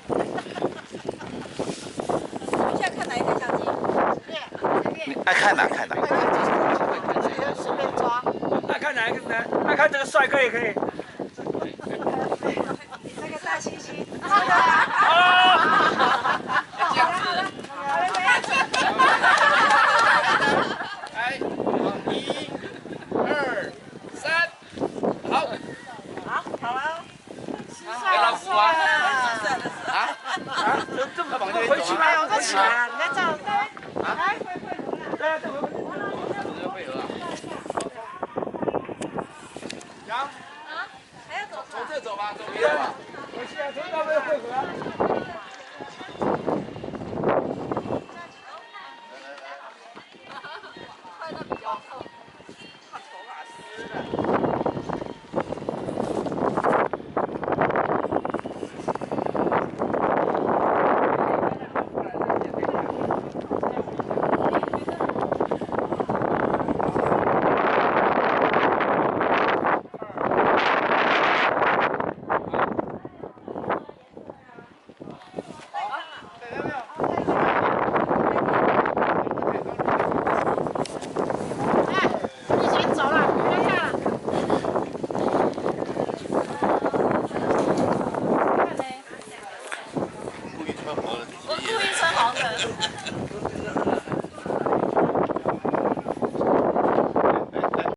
你现在看哪一台相机？爱看哪看哪。随便抓。爱看哪一个呢？爱看这个帅哥也可以。那个大猩猩。这样子。来，1、2、3，好。好了。给老虎啊！这么回去吗？我在起来，你在这。来，对啊，这回配合啊。杨。还要走？从这走吧，走别的吧。我现在从到位汇合。